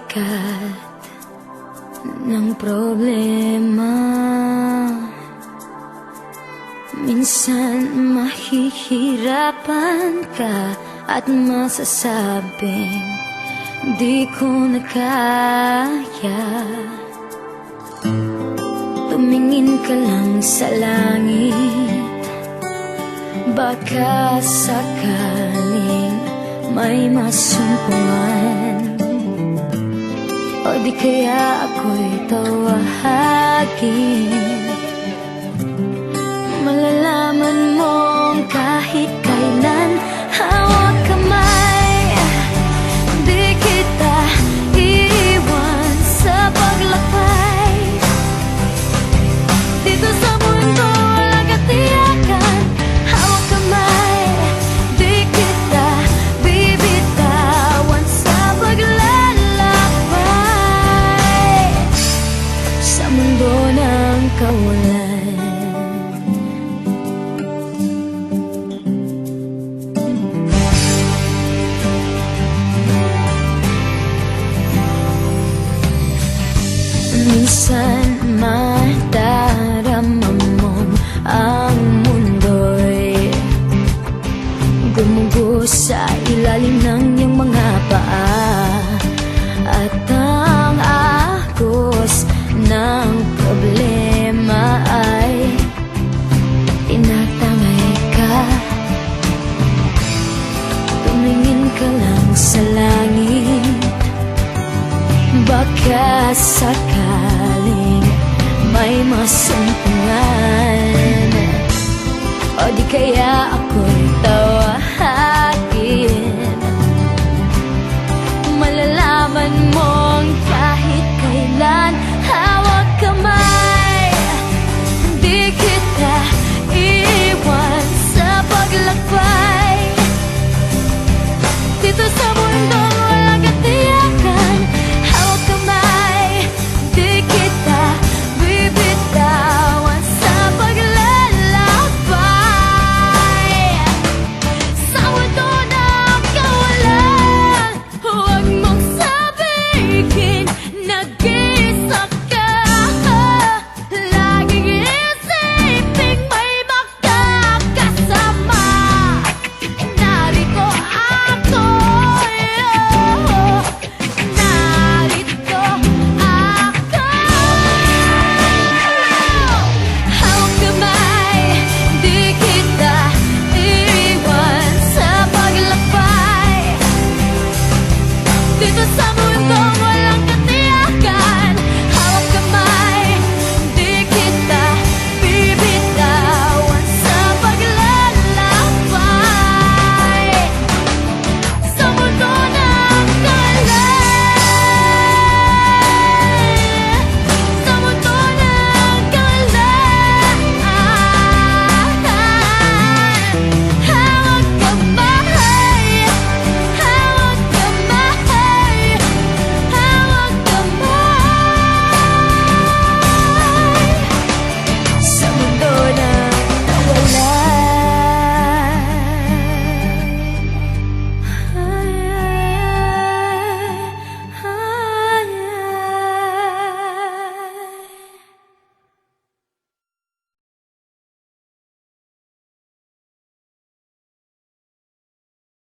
bigat ng problema. Minsan mahihirapan ka at masasabing di ko na kaya. Tumingin ka lang sa langit, baka sakaling may masumpungan. O di kaya ako'y tawagin. Malalaman mong kahit kailan hawak kamay, di kita iiwan sa paglakbay. Dito sa mundo walang katiyakan, hawak kamay, di kita bibitawan sa paglalakbay. Sa mundo ng kawalan, minsan madarama mong ang mundo'y gumugos sa ilalim ng iyong mga paa, at ang agos ng problema ay tinatangay ka. Tumingin ka lang sa langit, baka sakaling may masumpungan. O di kaya ako'y